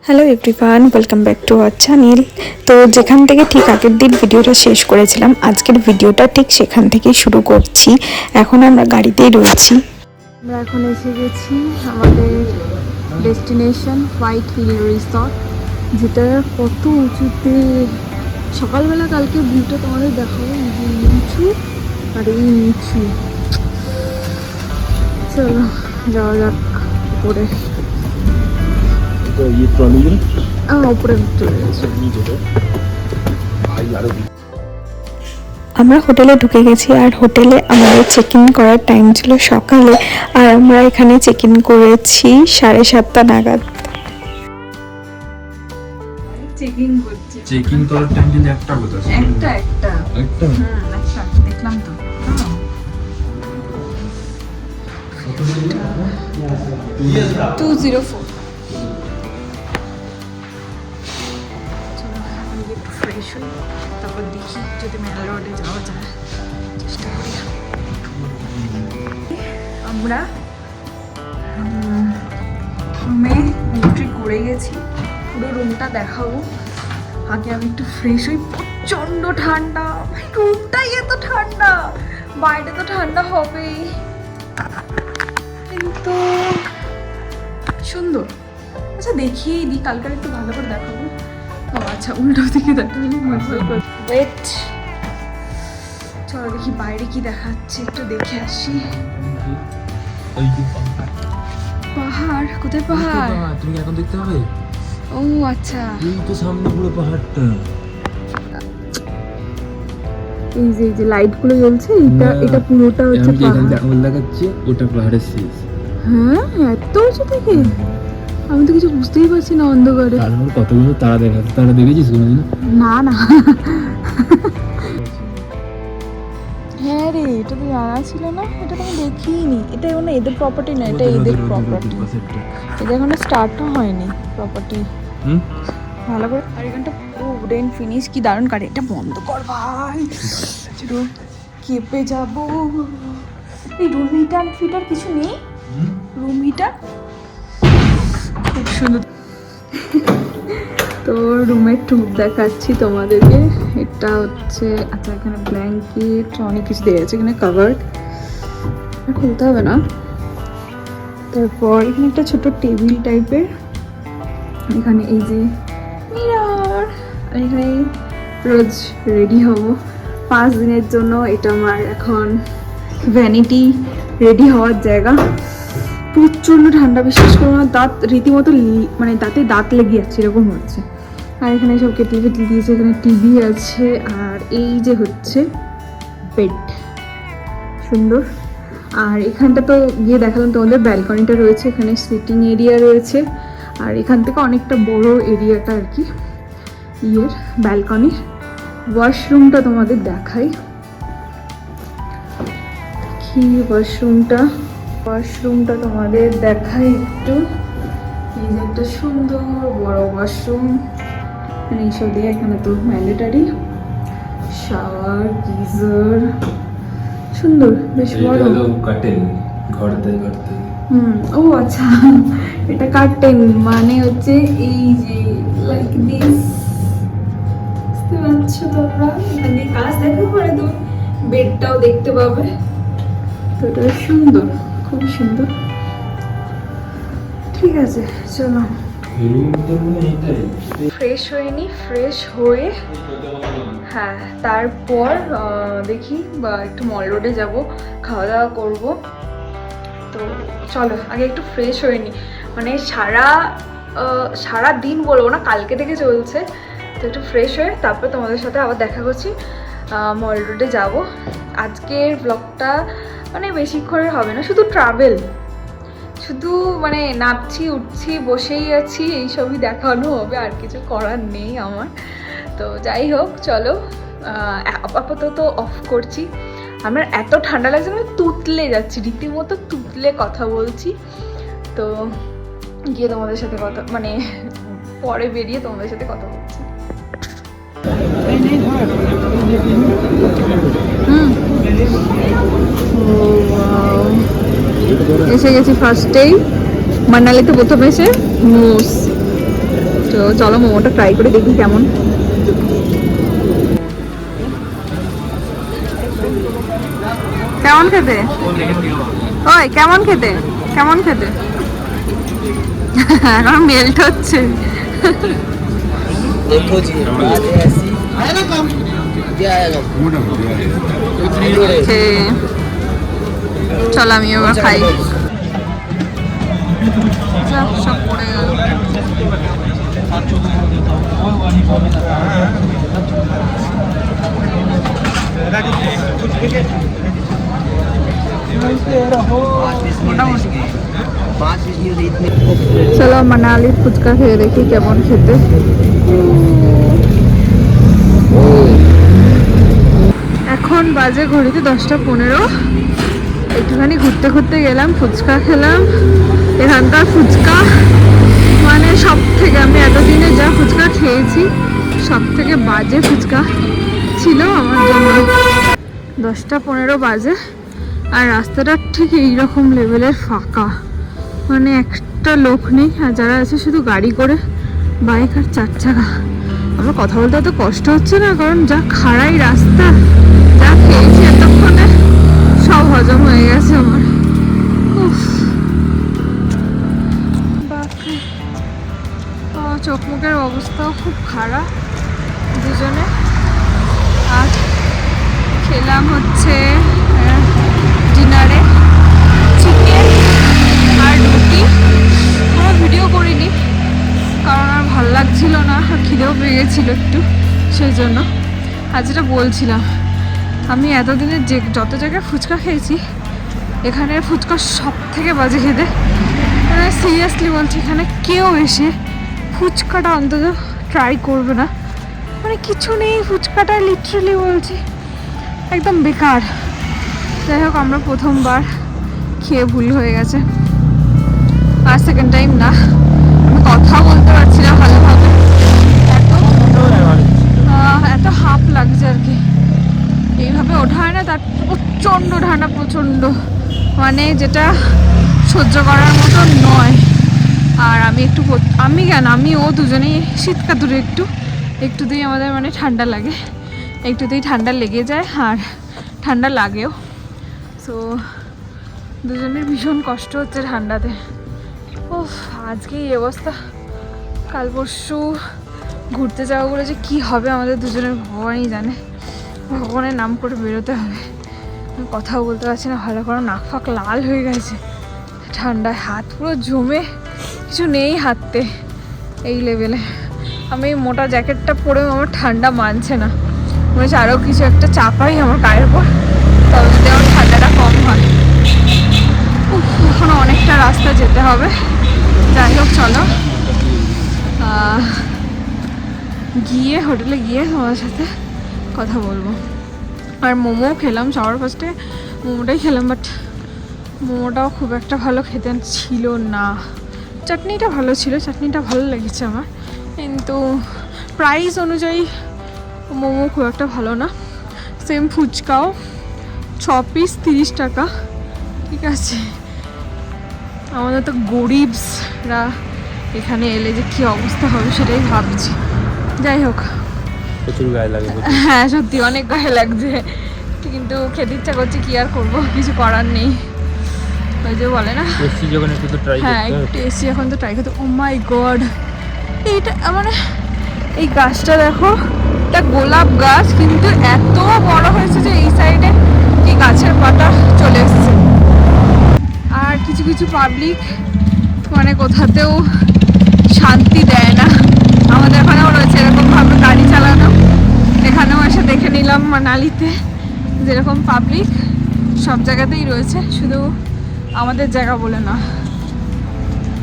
Hello everyone, welcome back to our channel. তো যেখান থেকে ঠিক আগের দিন ভিডিওটা শেষ করেছিলাম, আজকের ভিডিওটা ঠিক সেখান থেকেই শুরু করছি। এখন আমরা গাড়িতেই রয়েছি। আমরা এখন এসে গেছি আমাদের ডেস্টিনেশন হোয়াইট হিল রিসর্ট, যেটা কত উঁচুতে। সকালবেলা কালকে ভিউটা তোমাদের দেখাবো, এই যে নিচু আর এই নিচু। চলো যাওয়া যাক উপরে। উপরে চলে গেছে। আমরা হোটেলে ঢুকে গেছি, আর হোটেলে আমাদের চেক ইন করার টাইম ছিল সকালে, আর আমরা এখানে চেক ইন করেছি 7:30 নাগাদ। চেকিং করার টাইম কিন্তু একটা কথা একটা দেখলাম তো। 204। ফ্রেশ হই, তারপর দেখি যদি মেলা রোডে যাওয়া যায়, চেষ্টা করি। আমরা রুমে এন্ট্রি করে গেছি, পুরো রুমটা দেখাবো। আগে আমি একটু ফ্রেশ হই। প্রচণ্ড ঠান্ডা, রুমটাই এত ঠান্ডা, বাইরে তো ঠান্ডা হবেই, কিন্তু সুন্দর। আচ্ছা দেখিয়েই দিই, কালকে একটু ভালো করে দেখাবো। ও আচ্ছা, উল্টো দিকে দেখাবো। ওয়েট, চলো দেখি বাইরে কি দেখাচ্ছে, একটু দেখে আসি। পাহাড়? কোথায় পাহাড়? তুমি এখন দেখতে হবে। ও আচ্ছা, এই তো সামনে পুরো পাহাড়টা। এই যে লাইট গুলো জ্বলছে, এটা পুরোটা হচ্ছে পাহাড়। আঙুল দেখাচ্ছে, ওটা পাহাড়ের শেষ। হ্যাঁ, এত উঁচু থেকে আমি তো কিছু বুঝতেই পারছি না অন্ধকারে। তারপর কতগুলো তারা দেখাচ্ছে, তারা দেখেছিস কোনোদিন? না না। হ্যাঁ রে, এটা তো জানা ছিল না, এটা তো আমি দেখিনি। এটা এখনো এদের প্রপার্টি না, এটা এদের প্রপার্টি। এটা এখনো স্টার্টও হয়নি প্রপার্টি। ভালো করে। আর এখানটা উডেন ফিনিশ, কি দারুণ কাটে। এটা বন্ধ কর ভাই, কেঁপে যাব। এই রুম হিটার ফিটার কিছু নেই? রুম হিটার খুব সুন্দর। তো রুমের টুর দেখাচ্ছি তোমাদেরকে। এটা হচ্ছে, আচ্ছা এখানে ব্ল্যাঙ্কেট অনেক কিছু দেওয়া আছে, এখানে কাভার্ড, খুলতে হবে না। তারপর এখানে একটা ছোট টেবিল টাইপের, এখানে এই যে মিরর, এখানে রোজ রেডি হব 5 দিনের জন্য। এটা আমার এখন ভ্যানিটি রেডি হওয়ার জায়গা। প্রচণ্ড ঠান্ডা, বিশ্বাস করো না, দাঁত রীতিমতো মানে দাঁতে দাঁত লেগে যাচ্ছে এরকম হচ্ছে। আর এখানে সব কেটলি ফেটলি দিয়েছে, এখানে টিভি আছে, আর এই যে হচ্ছে বেড, সুন্দর। আর এখানটা তো গিয়ে দেখালাম তোমাদের, ব্যালকনিটা রয়েছে, এখানে সিটিং এরিয়া রয়েছে। আর এখান থেকে অনেকটা বড় এরিয়াটা আর কি ব্যালকনির। ওয়াশরুমটা তোমাদের দেখাই, কি ওয়াশরুমটা তোমাদের দেখাই একটু। এই যে একটা সুন্দর বড় ওয়াশরুম, এইসব দিয়ে এখানে তো ম্যান্ডেটারি। শাওয়ার, গিজার, সুন্দর, বেশ বড়। ও আচ্ছা, এটা কার্টেন, মানে হচ্ছে এই যে লাইক দিস, বুঝতে পারছো তোমরা? এখানে কাজ দেখো, পরে তো বেডটাও দেখতে পাবে। তো এটা সুন্দর, খুব সুন্দর। ঠিক আছে, চলো। ফ্রেশ হয়নি, ফ্রেশ হয়ে হ্যাঁ তারপর দেখি বা একটু মল রোডে যাবো, খাওয়া দাওয়া করবো। তো চলো আগে একটু ফ্রেশ হয়নি, মানে সারা দিন বলবো না, কালকে থেকে চলছে। তো একটু ফ্রেশ হয়ে তারপর তোমাদের সাথে আবার দেখা করছি, মল রোডে যাবো। আজকের ব্লগটা মানে বেশিক্ষণের হবে না, শুধু ট্রাভেল, শুধু মানে নাচছি উঠছি বসেই আছি এইসবই দেখানো হবে, আর কিছু করার নেই আমার। তো যাই হোক, চলো আপাতত অফ করছি। আমার এত ঠান্ডা লাগছে, আমি তুতলে যাচ্ছি, রীতিমতো তুতলে কথা বলছি। তো গিয়ে তোমাদের সাথে কথা, মানে পরে বেরিয়ে তোমাদের সাথে কথা বলছি। এসে গেছি ফার্স্টেই, মানালিতে প্রথম এসে মোমোস। তো চলো মোমোটা ট্রাই করে দেখি কেমন। কেমন খেতে? ওই কেমন খেতে? কেমন খেতে? এখন মেল্ট হচ্ছে। देखो जी बात ऐसी आया ना काम ये आएगा চল আমি এবার খাই। সব পড়ে গেল। চলো মানালির ফুচকা খেয়ে দেখি কেমন খেতে। এখন বাজে ঘড়িতে 10:15। একটুখানি ঘুরতে ঘুরতে গেলাম, ফুচকা খেলাম। এখানকার ফুচকা মানে সব থেকে, আমি এতদিনে যা ফুচকা খেয়েছি সব থেকে বাজে ফুচকা ছিল আমার জন্য। 10:15 বাজে আর রাস্তাটা ঠিক এইরকম লেভেলের ফাঁকা, মানে একটা লোক নেই, আর যারা আছে শুধু গাড়ি করে, বাইক আর 4 চাকা। আমার কথা বলতে এত কষ্ট হচ্ছে না, কারণ যা খাড়াই রাস্তা, যা খেয়েছি এতক্ষণে সব হজম হয়ে গেছে আমার। বাপরে, চোখ মুখের অবস্থাও খুব খারাপ দুজনে। আর খেলাম হচ্ছে ডিনারে চিকেন আর রুটি। কোনো ভিডিও করিনি কারণ আর ভাল লাগছিল না, আর খিদেও পেয়ে গেছিলো একটু, সেই জন্য। আর যেটা বলছিলাম, আমি এতদিনে যে যত জায়গায় ফুচকা খেয়েছি, এখানের ফুচকা সব থেকে বাজে খেতে। মানে সিরিয়াসলি বলছি, এখানে কেউ এসে ফুচকাটা অন্তত ট্রাই করবে না। মানে কিছু নেই ফুচকাটা, লিটারালি বলছি একদম বেকার। যাই হোক, আমরা প্রথমবার খেয়ে ভুল হয়ে গেছে, আর সেকেন্ড টাইম না। আমি কথা বলতে পারছি না ভালোভাবে, এত হাফ লাগছে আর কি। এইভাবে ওঠা হয় না, তার প্রচণ্ড ঠান্ডা, প্রচণ্ড, মানে যেটা সহ্য করার মতো নয়। আর আমি ও দুজনেই শীতকাতুরে, একটুতেই আমাদের মানে ঠান্ডা লাগে, একটুতেই ঠান্ডা লেগে যায়, আর ঠান্ডা লাগেও। সো দুজনের ভীষণ কষ্ট হচ্ছে ঠান্ডাতে। ও আজকে এই অবস্থা, কাল পরশু ঘুরতে যাওয়া বলে যে কী হবে আমাদের দুজনের ভগবানই জানে। ভগবানের নাম করে বেরোতে হবে। আমি কথাও বলতে পারছি না ভালো, কারণ নাক ফাঁক লাল হয়ে গেছে ঠান্ডায়, হাত পুরো জমে কিছু নেই হাতে, এই লেভেলে। আমি এই মোটা জ্যাকেটটা পরেও আমার ঠান্ডা মানছে না, মনে হচ্ছে আরও কিছু একটা চাপাই আমার গায়ের উপর, তবে যদি আমার ঠান্ডাটা কম হয়। এখনো অনেকটা রাস্তা যেতে হবে। যাই হোক চলো, গিয়ে হোটেলে গিয়ে তোমার সাথে কথা বলবো। আর মোমো খেলাম, সবার ফার্স্টে মোমোটাই খেলাম, বাট মোমোটাও খুব একটা ভালো খেতে ছিল না। চাটনিটা ভালো ছিল, চাটনিটা ভালো লেগেছে আমার, কিন্তু প্রাইস অনুযায়ী মোমো খুব একটা ভালো না। সেম ফুচকাও 6 পিস 30 টাকা, ঠিক আছে। আমাদের তো গরিবরা এখানে এলে যে কী অবস্থা হবে সেটাই ভাবছি। যাই হোক, প্রচুর গায়ে লাগে। হ্যাঁ সত্যি অনেক গায়ে লাগছে, কিন্তু খেতে ইচ্ছা করছে, কি আর করবো, কিছু করার নেই। ওই যে বলে না, এসি যখন একটু তো ট্রাই করতে হবে। হ্যাঁ একটু এসি এখন তো ট্রাই করতে। ও মাই গড, এইটা মানে এই গাছটা দেখো, এটা গোলাপ গাছ, কিন্তু এত বড় হয়েছে যে এই সাইডে এই গাছের পাতা চলে এসছে। আর কিছু কিছু পাবলিক মানে কোথাতেও শান্তি দেয় না, আমাদের এখানেও রয়েছে এরকমভাবে গাড়ি চালানো। এখানেও এসে দেখে নিলাম মানালিতে যেরকম পাবলিক সব জায়গাতেই রয়েছে, শুধু আমাদের জায়গা বলে না।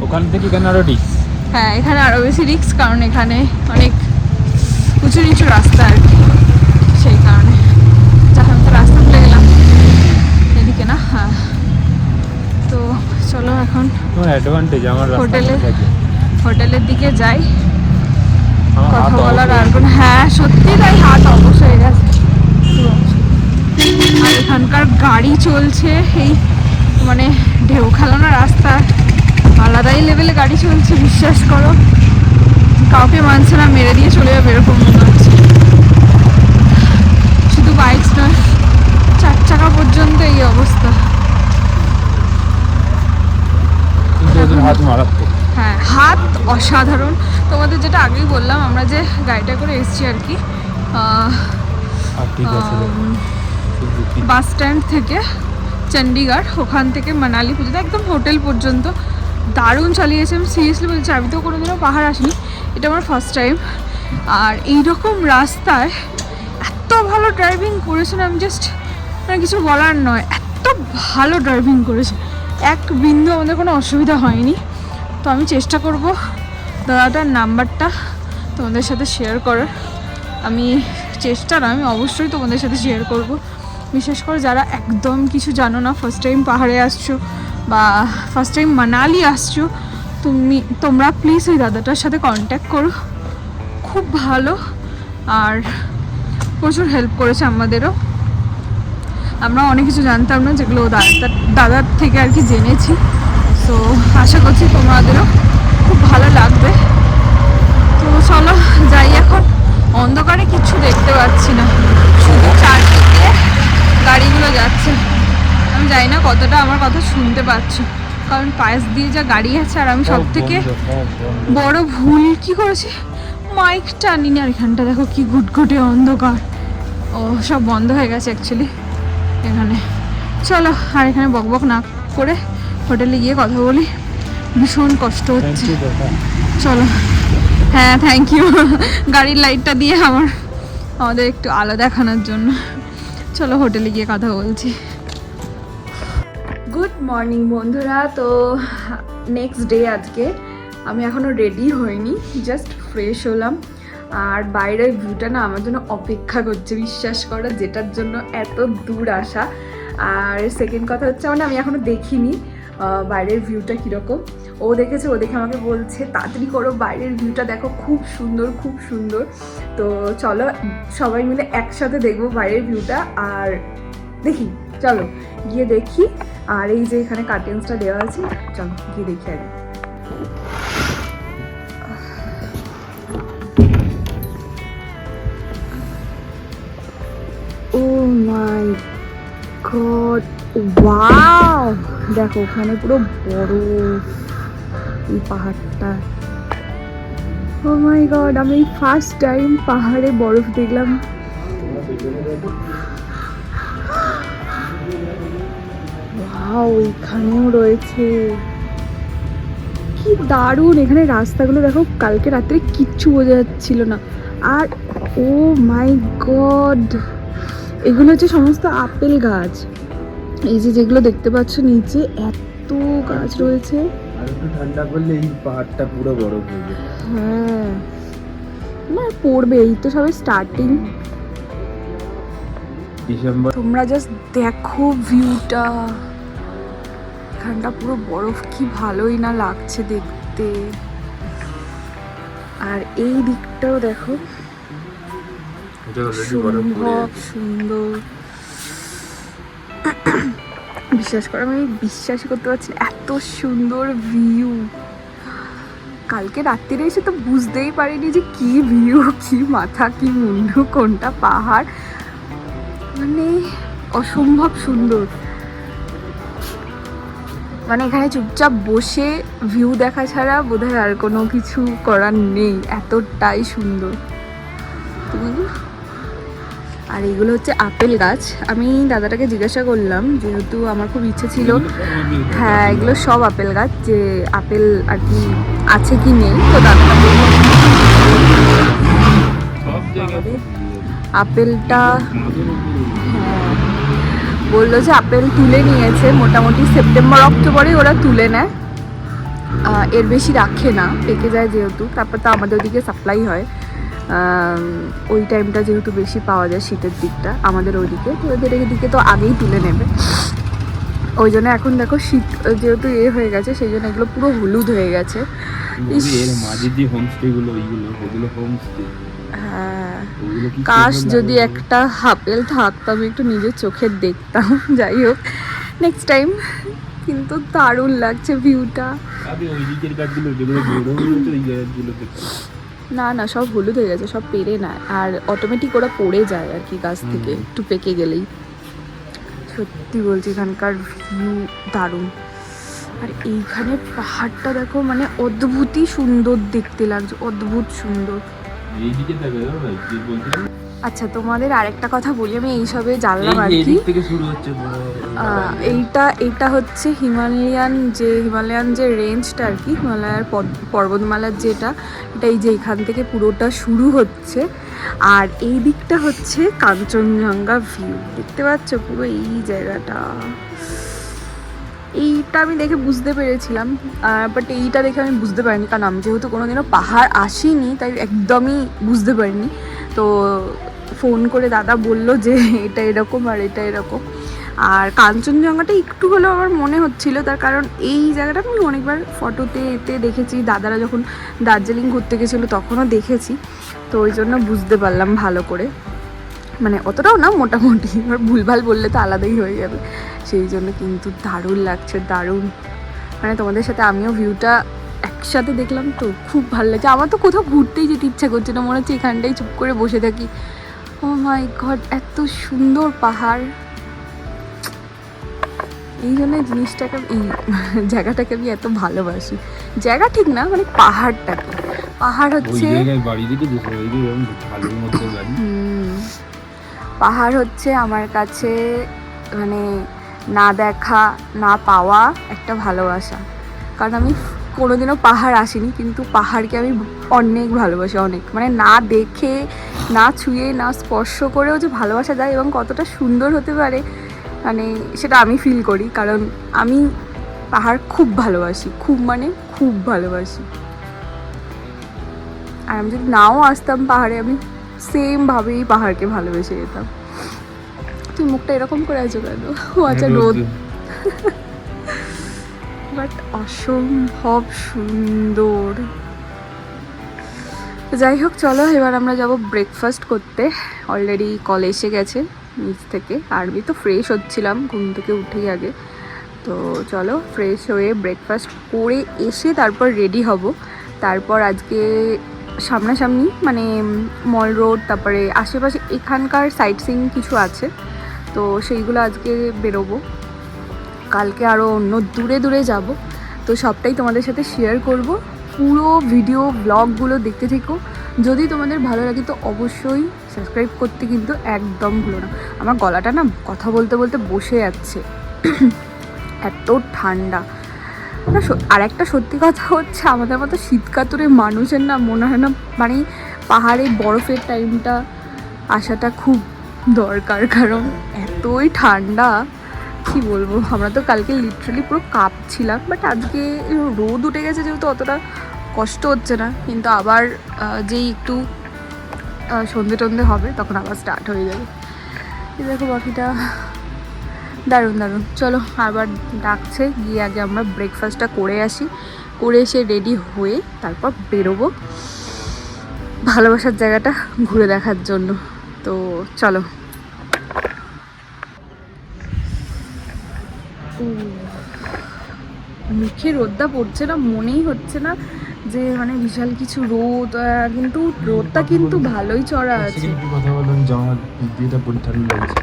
ওখান থেকে এখানে আরো রিস্ক। হ্যাঁ এখানে আরও বেশি রিস্ক, কারণ এখানে অনেক উঁচু নিচু রাস্তা আর কি, সেই কারণে। যখন তো রাস্তা ভুলে গেলাম এদিকে না। হ্যাঁ তো চলো এখন অ্যাডভান্টেজ আমার হোটেলের দিকে যাই। কথা বলার আর কোনো, হ্যাঁ সত্যি তাই, হাত অবশ হয়ে গেছে। আর এখানকার গাড়ি চলছে এই মানে ঢেউ খেলানো রাস্তা, আলাদাই লেভেলে গাড়ি চলছে, বিশ্বাস করো। কাউকে মানছে না, মেরে দিয়ে চলে যাবে এরকম মনে হচ্ছে। শুধু বাইকস নয়, 4 চাকা পর্যন্ত এই অবস্থা। কিন্তু ওদের হাত মারাত্মক। হ্যাঁ, হাত অসাধারণ। তোমাদের যেটা আগেই বললাম, আমরা যে গাড়িটা করে এসেছি আর কি, আর ঠিক আছে বাস স্ট্যান্ড থেকে চণ্ডীগড়, ওখান থেকে মানালি পর্যন্ত, একদম হোটেল পর্যন্ত দারুণ চালিয়েছে। আমি সিরিয়াসলি বলছি, আমি তো কোনোদিনও পাহাড় আসিনি, এটা আমার ফার্স্ট টাইম। আর এইরকম রাস্তায় এত ভালো ড্রাইভিং করেছে না, আমি জাস্ট মানে কিছু বলার নয়, এত ভালো ড্রাইভিং করেছে, এক বিন্দু আমাদের কোনো অসুবিধা হয়নি। তো আমি চেষ্টা করব দাদাটার নাম্বারটা তোমাদের সাথে শেয়ার করার। আমি অবশ্যই তোমাদের সাথে শেয়ার করব। বিশেষ করে যারা একদম কিছু জানো না, ফার্স্ট টাইম পাহাড়ে আসছো বা ফার্স্ট টাইম মানালি আসছো, তোমরা প্লিজ ওই দাদাটার সাথে কন্ট্যাক্ট করো, খুব ভালো আর প্রচুর হেল্প করেছে আমাদেরও। আমরা অনেক কিছু জানতাম না, যেগুলো দাদার থেকে আর কি জেনেছি। তো আশা করছি তোমাদেরও খুব ভালো লাগবে। তো চলো যাই, এখন অন্ধকারে কিছু দেখতে পাচ্ছি না, শুধু চারদিকে গাড়িগুলো যাচ্ছে। আমি জানি না কতটা আমার কথা শুনতে পাচ্ছ, কারণ পাশ দিয়ে যা গাড়ি আছে। আর আমি সব থেকে বড় ভুল কি করেছি, মাইকটা আনিনি। আর এখানটা দেখো কি ঘুটঘুটে অন্ধকার। ও সব বন্ধ হয়ে গেছে অ্যাকচুয়ালি এখানে। চলো, আর এখানে বকবক না করে হোটেলে গিয়ে কথা বলি, ভীষণ কষ্ট হচ্ছে। চলো। হ্যাঁ, থ্যাংক ইউ গাড়ির লাইটটা দিয়ে আমাদের একটু আলো দেখানোর জন্য। চলো হোটেলে গিয়ে কথা বলছি। গুড মর্নিং বন্ধুরা। তো নেক্সট ডে আজকে। আমি এখনও রেডি হইনি, জাস্ট ফ্রেশ হলাম। আর বাইরের ভিউটা না আমার জন্য অপেক্ষা করছে, বিশ্বাস করো, যেটার জন্য এত দূর আসা। আর সেকেন্ড কথা হচ্ছে, মানে আমি এখনও দেখিনি বাইরের ভিউটা কীরকম। ও দেখেছে, ও দেখে আমাকে বলছে তাড়াতাড়ি করো, বাইরের ভিউটা দেখো, খুব সুন্দর খুব সুন্দর। তো চলো সবাই মিলে একসাথে দেখবো বাইরের ভিউটা। আর দেখি, চলো গিয়ে দেখি। আর এই যে এখানে কার্টেন্সটা দেওয়া আছে, চলো গিয়ে দেখি আগে। ও মাই গড, ওয়াও, দেখো ওখানে পুরো বড় এই পাহাড়টা। ও মাই গড, আমি ফার্স্ট টাইম পাহাড়ে বরফ দেখলাম। ওয়াও, এখানেও রয়েছে, কি দারুণ। এখানে রাস্তাগুলো দেখো, কালকে রাত্রে কিচ্ছু বোঝা যাচ্ছিল না। আর ও মাই গড, এগুলো হচ্ছে সমস্ত আপেল গাছ। এই যে যেগুলো দেখতে পাচ্ছ নিচে, এত গাছ রয়েছে। আর একটু ঠান্ডা পড়লে এই পাহাড়টা পুরো বরফ হয়ে যাবে। হ্যাঁ, না পড়বে, এই তো সবে স্টার্টিং। ডিসেম্বর। তোমরা জাস্ট দেখো ভিউটা, এখানটা পুরো বরফ, কি ভালোই না লাগছে দেখতে। আর এই দিকটাও দেখো, সম্ভব সুন্দর। বিশ্বাস করো, আমি বিশ্বাসই করতে পারছি না, এত সুন্দর ভিউ। কালকে রাত্রিরে এসে তো বুঝতেই পারিনি যে কি ভিউ, কি মাথা, কি মুন্ডু, কোনটা পাহাড়, মানে অসম্ভব সুন্দর। মানে এখানে চুপচাপ বসে ভিউ দেখা ছাড়া বোধহয় আর কোনো কিছু করার নেই, এতটাই সুন্দর। আর এইগুলো হচ্ছে আপেল গাছ। আমি দাদাটাকে জিজ্ঞাসা করলাম, যেহেতু আমার খুব ইচ্ছে ছিল, হ্যাঁ এগুলো সব আপেল গাছ, যে আপেল আর কি আছে কি নেই। তো দাদাটা আপেলটা, হ্যাঁ বললো যে আপেল তুলে নিয়েছে, মোটামুটি সেপ্টেম্বর অক্টোবরে ওরা তুলে নেয়, এর বেশি রাখে না, পেকে যায় যেহেতু। তারপর তো আমাদের ওদিকে সাপ্লাই হয়, ওই টাইমটা যেহেতু বেশি পাওয়া যায়, শীতের দিকটা আমাদের ওইদিকে, তো ওদের দিকে তো আগেই তুলে নেবে। ওই জন্য এখন দেখো শীত যেহেতু হয়ে গেছে, সেই জন্য এগুলো পুরো হলুদ হয়ে গেছে। হ্যাঁ, কাশ যদি একটা আপেল থাকতো, আমি একটু নিজের চোখে দেখতাম। যাই হোক, নেক্সট টাইম। কিন্তু দারুণ লাগছে ভিউটা। না না, সব হলুদ হয়ে গেছে, সব পেরে না, আর অটোমেটিক ওরা পড়ে যায় আর কি গাছ থেকে একটু পেকে গেলেই। সত্যি বলছি এখানকার ভিউ দারুণ। আর এইখানে পাহাড়টা দেখো, মানে অদ্ভুতই সুন্দর দেখতে লাগছে, অদ্ভুত সুন্দর। এইদিকে দেখো যে বলছিলাম। আচ্ছা তোমাদের আরেকটা কথা বলি, আমি এইসবে জানলাম আর কি, এইদিক থেকে শুরু হচ্ছে এইটা হচ্ছে হিমালয়ান যে রেঞ্জটা আর কি, হিমালয়ার পর্বতমালার যেটা, এটা এই যে এখান থেকে পুরোটা শুরু হচ্ছে। আর এই দিকটা হচ্ছে কাঞ্চনজঙ্ঘা ভিউ, দেখতে পাচ্ছ পুরো এই জায়গাটা। এইটা আমি দেখে বুঝতে পেরেছিলাম, বাট এইটা দেখে আমি বুঝতে পারিনি, কারণ আমি যেহেতু কোনোদিনও পাহাড় আসিনি তাই একদমই বুঝতে পারিনি। তো ফোন করে দাদা বললো যে এটা এরকম আর এটা এরকম। আর কাঞ্চনজঙ্ঘাটা একটু হলেও আমার মনে হচ্ছিল, তার কারণ এই জায়গাটা আমি অনেকবার ফটোতে এতে দেখেছি, দাদারা যখন দার্জিলিং ঘুরতে গেছিলো তখনও দেখেছি, তো ওই জন্য বুঝতে পারলাম ভালো করে, মানে অতটাও না মোটামুটি, এবার ভুলভাল বললে তো আলাদাই হয়ে যাবে, সেই জন্য। কিন্তু দারুণ লাগছে, দারুণ, মানে তোমাদের সাথে আমিও ভিউটা একসাথে দেখলাম তো খুব ভালো লাগছে। আমার তো কোথাও ঘুরতেই যেতে ইচ্ছা করছে না, মনে হচ্ছে এখানটাই চুপ করে বসে থাকি। ও মাই গড, এত সুন্দর পাহাড়, এই জন্য জিনিসটাকে, এই জায়গাটাকে আমি এত ভালোবাসি। জায়গা ঠিক না, মানে পাহাড়টাকে, পাহাড় হচ্ছে বাড়ি দিকে ভালোর মধ্যে বাড়ি। পাহাড় হচ্ছে আমার কাছে মানে না দেখা না পাওয়া একটা ভালোবাসা, কারণ আমি কোনোদিনও পাহাড় আসিনি, কিন্তু পাহাড়কে আমি অনেক ভালোবাসি, অনেক, মানে না দেখে না ছুঁয়ে না স্পর্শ করেও যে ভালোবাসা যায় এবং কতটা সুন্দর হতে পারে, মানে সেটা আমি ফিল করি, কারণ আমি পাহাড় খুব ভালোবাসি, খুব মানে খুব ভালোবাসি। আর আমি যদি নাও আসতাম পাহাড়ে, আমি সেমভাবেই পাহাড়কে ভালোবেসে যেতাম। তুই মুখটা এরকম করে আছো কেন? ও আচ্ছা, রোদ। বাট অসম্ভব সুন্দর। যাই হোক, চলো এবার আমরা যাব ব্রেকফাস্ট করতে। অলরেডি কল এসে গেছে নিচ থেকে, আর আমি তো ফ্রেশ হচ্ছিলাম ঘুম থেকে উঠেই আগে। তো চলো ফ্রেশ হয়ে ব্রেকফাস্ট করে এসে তারপর রেডি হব। তারপর আজকে সামনাসামনি মানে মল রোড, তারপরে আশেপাশে এখানকার সাইট সিইং কিছু আছে, তো সেইগুলো আজকে বেরোবো। কালকে আরও অন্য দূরে দূরে যাব, তো সবটাই তোমাদের সাথে শেয়ার করব। পুরো ভিডিও ব্লগগুলো দেখতে থেকো। যদি তোমাদের ভালো লাগে তো অবশ্যই সাবস্ক্রাইব করতে কিন্তু একদম ভুলো না। আমার গলাটা না কথা বলতে বলতে বসে যাচ্ছে, এত ঠান্ডা না। আর একটা সত্যি কথা হচ্ছে, আমাদের মতো শীতকাতুরে মানুষের না মনে হয় না, মানে পাহাড়ে বরফের টাইমটা আসাটা খুব দরকার, কারণ এতই ঠান্ডা কি বলবো। আমরা তো কালকে লিটারালি পুরো কাঁপছিলাম, বাট আজকে রোদ উঠে গেছে যেহেতু অতটা কষ্ট হচ্ছে না, কিন্তু আবার যেই একটু সন্ধে টন্ধে হবে তখন আবার স্টার্ট হয়ে যাবে। এই দেখো বাকিটা দারুণ দারুণ। চলো আবার ডাকছে, গিয়ে আগে আমরা ব্রেকফাস্টটা করে আসি, করে এসে রেডি হয়ে তারপর বেরোবো ভালোবাসার জায়গাটা ঘুরে দেখার জন্য। তো চলো। মুখে রোদটা পড়ছে না, মনেই হচ্ছে না যে মানে বিশাল কিছু রোদ, কিন্তু রোদটা কিন্তু ভালোই চড়া আছে। কথা বললাম জামা দিয়েটা ঠান্ডা লাগছে।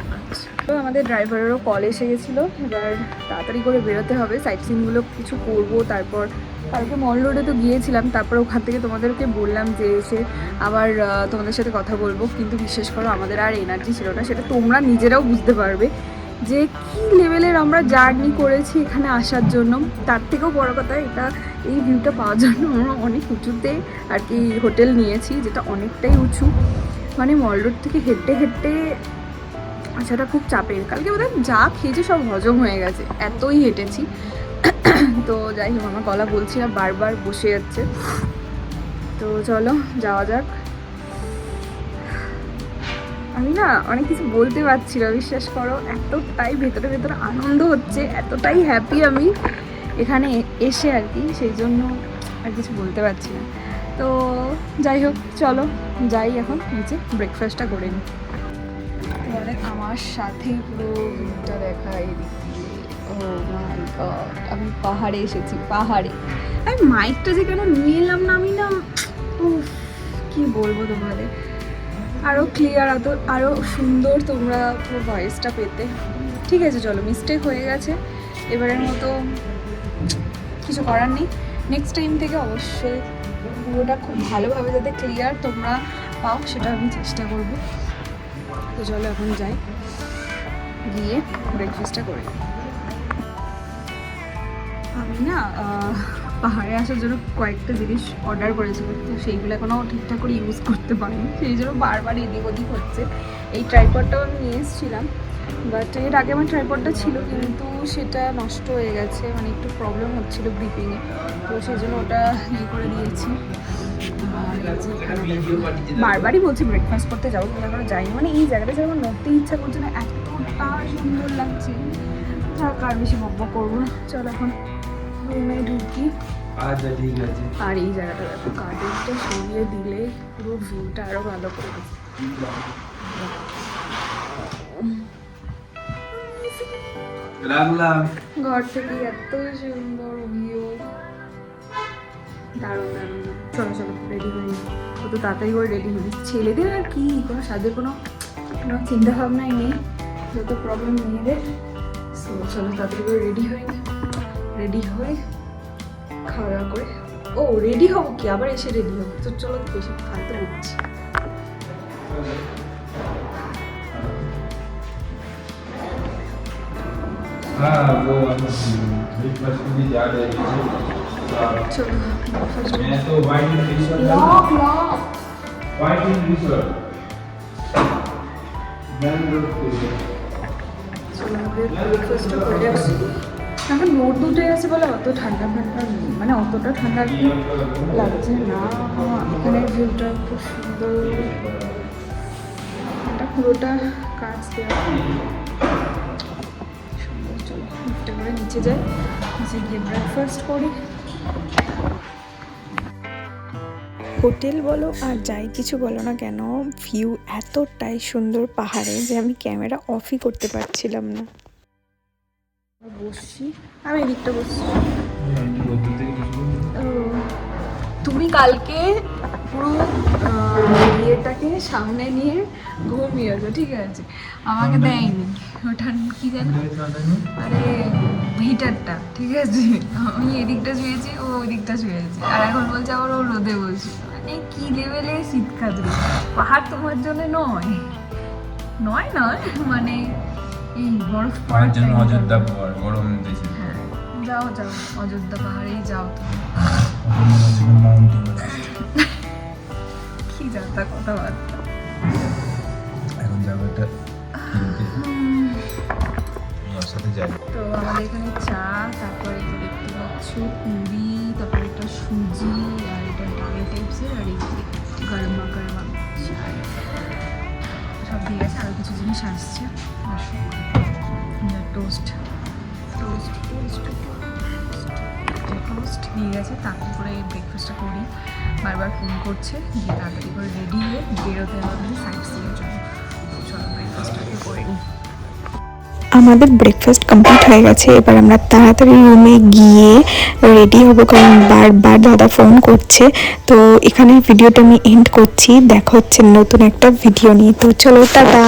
তো আমাদের ড্রাইভারেরও কল এসে গেছিলো, এবার তাড়াতাড়ি করে বেরোতে হবে, সাইট সিনগুলো কিছু করবো। তারপর কালকে মল রোডে তো গিয়েছিলাম, তারপর ওখান থেকে তোমাদেরকে বললাম যে এসে আবার তোমাদের সাথে কথা বলবো, কিন্তু বিশেষ করে আমাদের আর এনার্জি ছিল না। সেটা তোমরা নিজেরাও বুঝতে পারবে যে কী লেভেলের আমরা জার্নি করেছি এখানে আসার জন্য। তার থেকেও বড় কথা, এই ভিউটা পাওয়ার জন্য আমরা অনেক উঁচুতে আর কি হোটেল নিয়েছি, যেটা অনেকটাই উঁচু, মানে মল রোড থেকে হেঁটে হেঁটে আসাটা খুব চাপের। কালকে বোধহয় যা খেয়েছি সব হজম হয়ে গেছে, এতই হেঁটেছি। তো যাই হোক, আমার গলা বলছি না, বারবার বসে যাচ্ছে। তো চলো যাওয়া যাক। আমি না অনেক কিছু বলতে পারছি না, বিশ্বাস করো, এতটাই ভেতরে ভেতরে আনন্দ হচ্ছে, এতটাই হ্যাপি আমি এখানে এসে আর কি, সেই জন্য আর কিছু বলতে পারছি না। তো যাই হোক, চলো যাই এখন নিচে ব্রেকফাস্টটা করে নিই। তোমাদের আমার সাথে পুরো ভিউটা দেখাই দিচ্ছি। ও মাই গড, আমি পাহাড়ে এসেছি, পাহাড়ে। আমি মাইকটা যে কেন নিয়ে এলাম না, আমি না কি বলবো তোমাদের, আরও ক্লিয়ার আরও সুন্দর তোমরা পুরো ভয়েসটা পেতে। ঠিক আছে চলো, মিস্টেক হয়ে গেছে, এবারের মতো কিছু করার নেই। নেক্সট টাইম থেকে অবশ্যই পুরোটা খুব ভালোভাবে যাতে ক্লিয়ার তোমরা পাও সেটা আমি চেষ্টা করব। তো চলো এখন যাই, গিয়ে ব্রেকফাস্টটা করে নিই। আমি না পাহাড়ে আসার জন্য কয়েকটা জিনিস অর্ডার করেছিলাম, তো সেইগুলো এখনও ঠিকঠাক করে ইউজ করতে পারিনি, সেই জন্য বারবার এদিক ওদিক হচ্ছে। এই ট্রাইপডটাও আমি নিয়ে এসেছিলাম, বাট এর আগে আমার ট্রাইপডটা ছিল কিন্তু সেটা নষ্ট হয়ে গেছে, মানে একটু প্রবলেম হচ্ছিলো গ্রিপিংয়ে, তো সেই জন্য ওটা ইয়ে করে দিয়েছি। বারবারই বলছি ব্রেকফাস্ট করতে যাবো, কিন্তু এখনো যাইনি। মানে এই জায়গাটা যেন আমার নড়তে ইচ্ছা করছে না, এতটা সুন্দর লাগছে। থাক আর বেশি বকবক করবো না, চলো এখন রুমে ঢুকি। আচ্ছা ঠিক আছে। আর এই জায়গাটা দেখো, কার্টেনটা সরিয়ে দিলে পুরো ভিউটা আরও ভালো করে দিচ্ছে। রাখলাম। ঘর থেকে এত সুন্দর ভিউ, দারুণ দারুণ। চলো চলো রেডি হয়ে নিই, কত তাড়াতাড়ি করে রেডি হয়ে নিই। ছেলেদের আর কি কোনো সাজের কোনো চিন্তা ভাবনাই নেই, যত প্রবলেম মেয়েদের। সো চলো তাড়াতাড়ি করে রেডি হয়ে নিই, রেডি হয়ে খাওয়া দাওয়া করে, ও রেডি হবো কি আবার এসে রেডি হবো, তো চলো তো বেশি ফালতু বলছি। हाँ वो ब्रेकफास्ट के लिए जा रहे थे। চলো ফার্স্ট मैं तो white resort lock lock white resort Bangalore के চলো আমাদের ব্রেকফাস্টটা করে আসি। এখন রোদ উঠে গেছে বলে অত ঠান্ডা ঠান্ডা নেই, মানে অতটা ঠান্ডা আর কি লাগছে না। এখানের ভিউটা খুব সুন্দর, এটা পুরোটা কাজ দেওয়া সুন্দর। চলো লিফটে করে নিচে যাই, নিচে গিয়ে ব্রেকফাস্ট করি। হোটেল বলো আর যাই কিছু বলো না কেন, ভিউ এতটাই সুন্দর পাহাড়ে যে আমি ক্যামেরা অফই করতে পারছিলাম না। বসছি, আমি এদিকটা বসছি। रोटी থেকে কিছু তুমি কালকে পুরো ইয়েটাকে সামনে নিয়ে ঘুমিয়েছো, ঠিক আছে? আমাকে দেয়নি, ওটা কি জানো, আরে হিটারটা, ঠিক আছে? আমি এদিকটা শুয়েছি, ও ওই দিকটা শুয়েছে, আর এখন বলছে আবার ও রোদে বলছে। মানে কি লেভেলে শীত কাজরে, পাহাড় তোমার জন্য নয় নয় নয়, মানে এই বরফ পড়ার জন্য অযোধ্যা পাহাড় গরম দেশে। হ্যাঁ যাও যাও, অযোধ্যা পাহাড়েই যাও তুমি। কি যাতা কথাবার্তা। এখন যাবো এটা ওর সাথে যাই। তো আমাদের এখানে চা, তারপরে এটা দেখতে পাচ্ছ পুরি, তারপরে এটা সুজি, আর এটা ডাল টাইপসের, আর এই গরমা গরমা চায় সব দিয়ে গেছে। আরও কিছু জিনিস আসছে, টোস্ট টোস্ট টোস্ট টোস্ট দিয়ে গেছে। তাড়াতাড়ি করে ব্রেকফাস্টটা করি, বারবার ফোন করছে, গিয়ে তাড়াতাড়ি করে রেডি হয়ে বেরোতে হবে সাইড সিনের জন্য। তো চলো ব্রেকফাস্টটাকে করে নিই। আমাদের ব্রেকফাস্ট কমপ্লিট হয়ে গেছে, এবার আমরা তাড়াতাড়ি রুমে গিয়ে রেডি হব, কারণ বারবার দাদা ফোন করছে। তো এখানে ভিডিওটা আমি এন্ড করছি, দেখা হচ্ছে নতুন একটা ভিডিও নিয়ে। তো চলো টাটা।